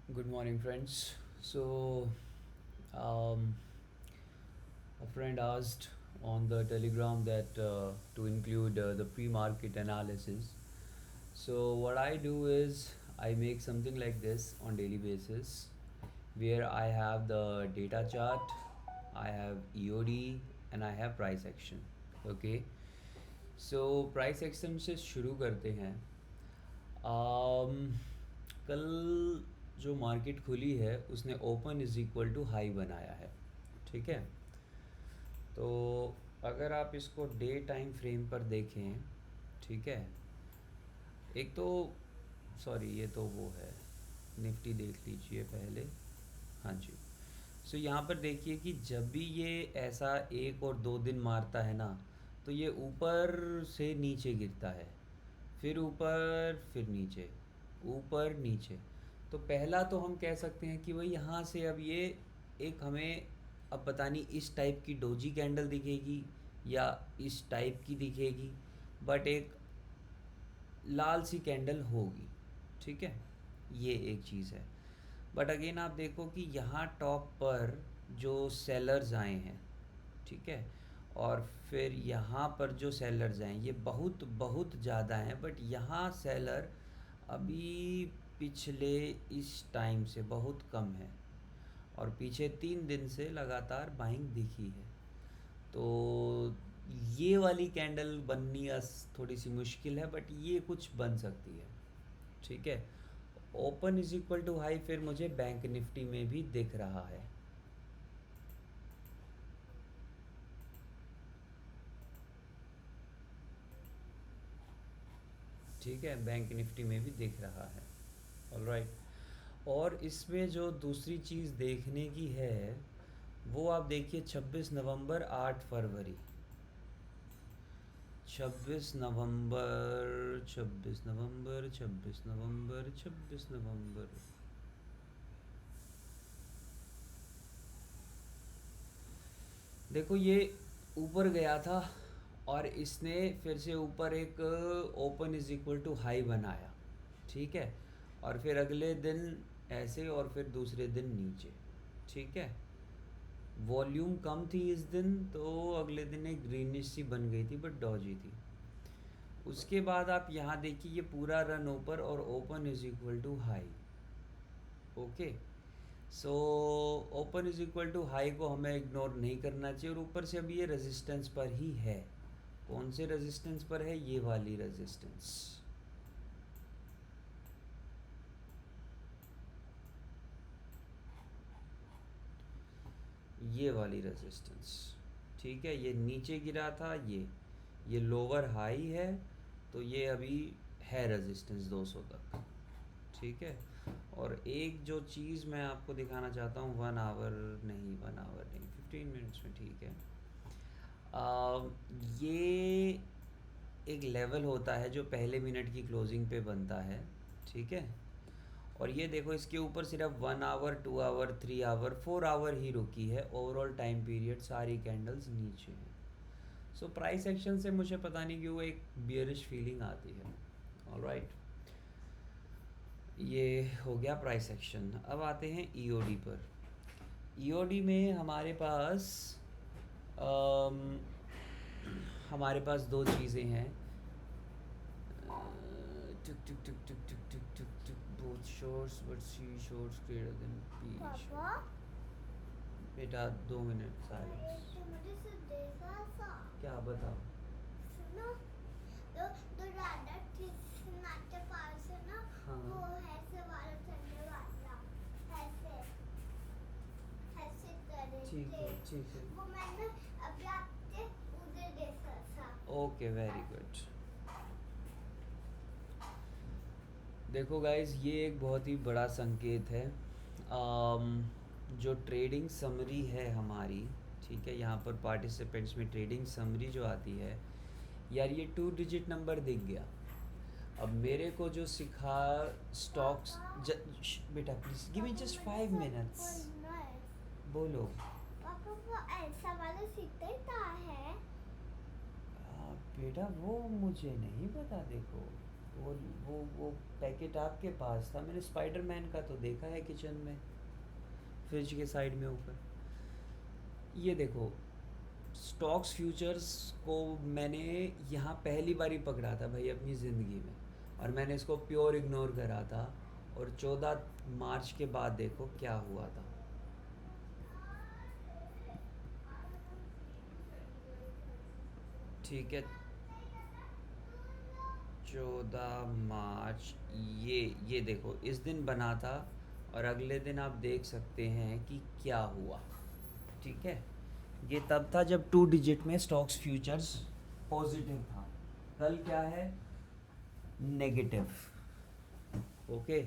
Good morning, friends. So, um, a friend asked on the Telegram that to include the pre-market analysis. So, what I do is I make something like this on daily basis, where I have the data chart, I have EOD, and I have price action. Okay. So price action से शुरू करते हैं। कल जो market खुली है उसने open is equal to high बनाया है। ठीक है, तो अगर आप इसको डे टाइम फ्रेम पर देखें, ठीक है, एक तो सॉरी ये तो वो है, निफ्टी देख लीजिए पहले। हाँ जी। सो यहाँ पर देखिए कि जब भी ये ऐसा एक और दो दिन मारता है ना, तो ये ऊपर से नीचे गिरता है, फिर ऊपर फिर नीचे, ऊपर नीचे। तो पहला तो हम कह सकते हैं कि भाई यहाँ से अब ये एक हमें, अब पता नहीं इस टाइप की डोजी कैंडल दिखेगी या इस टाइप की दिखेगी, बट एक लाल सी कैंडल होगी। ठीक है, ये एक चीज़ है। बट अगेन आप देखो कि यहाँ टॉप पर जो सेलर्स आए हैं, ठीक है, और फिर यहाँ पर जो सेलर्स हैं ये बहुत बहुत ज़्यादा हैं, बट यहाँ सेलर अभी पिछले इस टाइम से बहुत कम है, और पीछे 3 दिन से लगातार बाइंग दिखी है। तो ये वाली कैंडल बननी थोड़ी सी मुश्किल है, बट ये कुछ बन सकती है। ठीक है, open is equal to high फिर मुझे बैंक निफ्टी में भी दिख रहा है। ठीक है, बैंक निफ्टी में भी दिख रहा है। ऑलराइट। और इसमें जो दूसरी चीज़ देखने की है वो आप देखिए 26 नवंबर 8 फरवरी, 26 नवंबर, 26 नवंबर, 26 नवंबर, 26 नवंबर। देखो ये ऊपर गया था और इसने फिर से ऊपर एक open is equal to high बनाया। ठीक है, और फिर अगले दिन ऐसे, और फिर दूसरे दिन नीचे। ठीक है, वॉल्यूम कम थी इस दिन, तो अगले दिन एक ग्रीनिश सी बन गई थी बट डॉजी थी। उसके बाद आप यहाँ देखिए ये पूरा रन ऊपर और open is equal to high. Okay, so open is equal to high को हमें इग्नोर नहीं करना चाहिए, और ऊपर से अभी ये रेजिस्टेंस पर ही है। कौन से रेजिस्टेंस पर है? ये वाली रेजिस्टेंस, ये वाली रेजिस्टेंस। ठीक है, ये नीचे गिरा था, ये लोअर हाई है, तो ये अभी है रेजिस्टेंस 200 तक। ठीक है, और एक जो चीज़ मैं आपको दिखाना चाहता हूँ, 1 आवर नहीं, 1 आवर नहीं, 15 मिनट्स में। ठीक है, ये एक लेवल होता है जो पहले मिनट की क्लोजिंग पे बनता है। ठीक है, और ये देखो इसके ऊपर सिर्फ 1 आवर, 2 आवर, 3 आवर, 4 आवर ही रुकी है। ओवरऑल टाइम पीरियड सारी कैंडल्स नीचे हैं। सो प्राइस एक्शन से मुझे पता नहीं क्यों एक बियरिश फीलिंग आती है। ऑलराइट, ये हो गया प्राइस एक्शन। अब आते हैं ईओडी पर। ईओडी में अम, हमारे पास दो चीज़ें हैं। टुक टुक टुक टुक टुक टुक टुक टुक, both shorts but C shorts greater than P. पापा, बेटा 2 मिनट साइलेंस। तो मुझे सिर्फ देखा था। क्या बताओ? सुनो, तो राधा कृष्ण के पास है ना, हाँ। वो ऐसे वाला चलने वाला, ऐसे ऐसे करे ठीक थे। है, ठीक है। वो मैंने अभी आपके उधर देखा था। Okay, very good. देखो गाइस, ये एक बहुत ही बड़ा संकेत है। जो ट्रेडिंग समरी है हमारी, ठीक है, यहाँ पर पार्टिसिपेंट्स में ट्रेडिंग समरी जो आती है, यार ये 2 डिजिट नंबर दिख गया। अब मेरे को जो सिखा स्टॉक्स, बेटा please give me just 5 minutes. बोलो। पापा, वो ऐसा वाला सीखता है। बेटा वो मुझे नहीं पता, देखो वो वो पैकेट आपके पास था, मैंने स्पाइडरमैन का तो देखा है किचन में, फ्रिज के साइड में ऊपर। ये देखो, स्टॉक्स फ्यूचर्स को मैंने यहाँ पहली बार ही पकड़ा था भाई अपनी ज़िंदगी में, और मैंने इसको प्योर इग्नोर करा था। और 14 मार्च के बाद देखो क्या हुआ था। ठीक है, 14 मार्च, ये देखो इस दिन बना था, और अगले दिन आप देख सकते हैं कि क्या हुआ। ठीक है, ये तब था जब 2 डिजिट में स्टॉक्स फ्यूचर्स पॉजिटिव था। कल क्या है, नेगेटिव। ओके,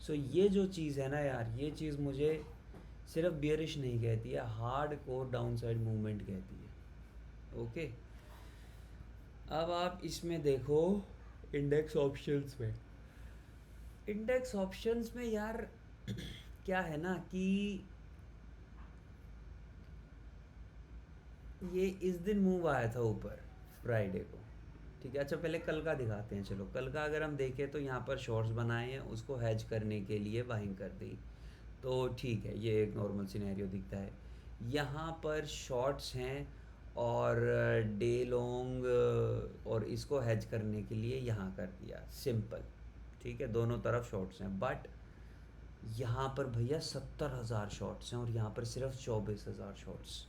सो ये जो चीज़ है ना यार, ये चीज़ मुझे सिर्फ बियरिश नहीं कहती है, hard core down side movement कहती है। ओके, अब आप इसमें देखो इंडेक्स ऑप्शंस में। इंडेक्स ऑप्शंस में यार क्या है ना कि ये इस दिन मूव आया था ऊपर, फ्राइडे को। ठीक है, अच्छा पहले कल का दिखाते हैं। चलो कल का अगर हम देखें तो यहाँ पर शॉर्ट्स बनाए हैं, उसको हैज करने के लिए बाइंग कर दी, तो ठीक है, ये एक नॉर्मल सिनेरियो दिखता है। यहाँ पर शॉर्ट्स हैं और डे लॉन्ग, और इसको हैज करने के लिए यहाँ कर दिया, सिंपल। ठीक है, दोनों तरफ शॉर्ट्स हैं, बट यहाँ पर भैया 70,000 शॉर्ट्स हैं और यहाँ पर सिर्फ 24,000 शॉर्ट्स।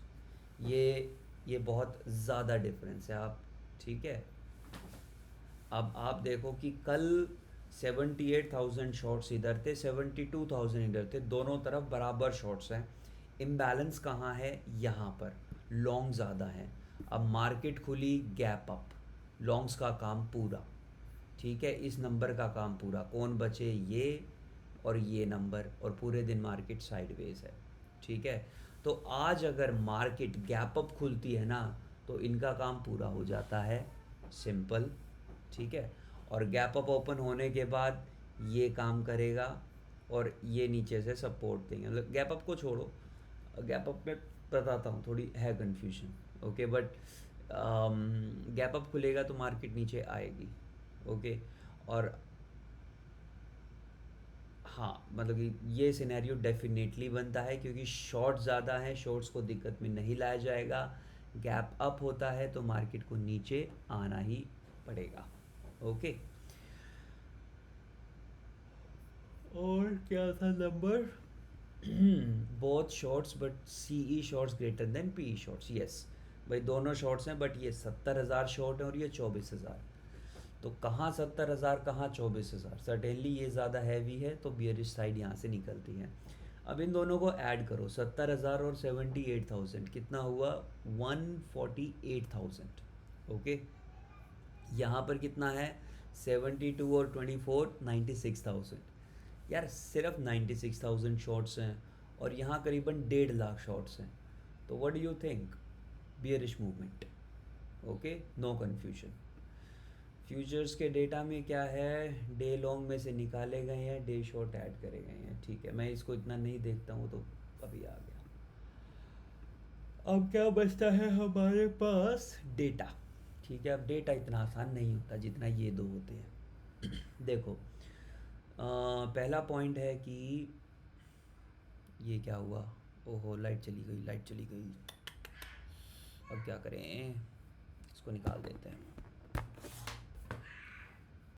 ये बहुत ज़्यादा डिफरेंस है। आप ठीक है, अब आप देखो कि कल 78,000 शॉट्स इधर थे, 72,000 इधर थे, दोनों तरफ बराबर शॉट्स हैं। इम्बैलेंस कहाँ है, यहाँ पर लॉन्ग ज़्यादा है। अब मार्केट खुली गैप अप, लॉन्ग्स का काम पूरा। ठीक है, इस नंबर का काम पूरा, कौन बचे, ये और ये नंबर, और पूरे दिन मार्केट साइडवेज है। ठीक है, तो आज अगर मार्केट गैप अप खुलती है ना, तो इनका काम पूरा हो जाता है, सिंपल। ठीक है, और गैप अप ओपन होने के बाद ये काम करेगा और ये नीचे से सपोर्ट देंगे। मतलब गैप अप को छोड़ो, गैप अप में बताता हूँ, थोड़ी है confusion. Okay, but gap up खुलेगा तो मार्केट नीचे आएगी। ओके, और हाँ, मतलब कि ये सिनेरियो डेफिनेटली बनता है, क्योंकि शॉर्ट ज़्यादा है, शॉर्ट्स को दिक्कत में नहीं लाया जाएगा। गैप अप होता है तो मार्केट को नीचे आना ही पड़ेगा। ओके, और क्या था number, both shorts but C E shorts greater than P E shorts. Yes भाई, दोनों शॉर्ट्स हैं, बट ये 70,000 शॉर्ट है और ये 24,000। तो कहाँ 70,000, कहाँ 24,000, सर्टेनली ये ज़्यादा हैवी है, तो बियरिश साइड यहाँ से निकलती है। अब इन दोनों को ऐड करो, 70,000 और 78,000 कितना हुआ, 148,000। ओके, यहाँ पर कितना है, 72 और 24, 96,000। यार सिर्फ 96,000 शॉर्ट्स हैं और यहाँ करीबन 1.5 लाख शॉर्ट्स हैं। तो what do you think, bearish movement. Okay, no confusion. Futures के डेटा में क्या है, डे लॉन्ग में से निकाले गए हैं, डे शॉर्ट ऐड करे गए हैं। ठीक है, मैं इसको इतना नहीं देखता हूँ तो अभी आ गया। अब क्या बचता है हमारे पास, डेटा। ठीक है, अब डेटा इतना आसान नहीं होता जितना ये दो होते हैं। देखो, पहला पॉइंट है कि ये क्या हुआ, ओहो लाइट चली गई, लाइट चली गई। अब क्या करें, इसको निकाल देते हैं।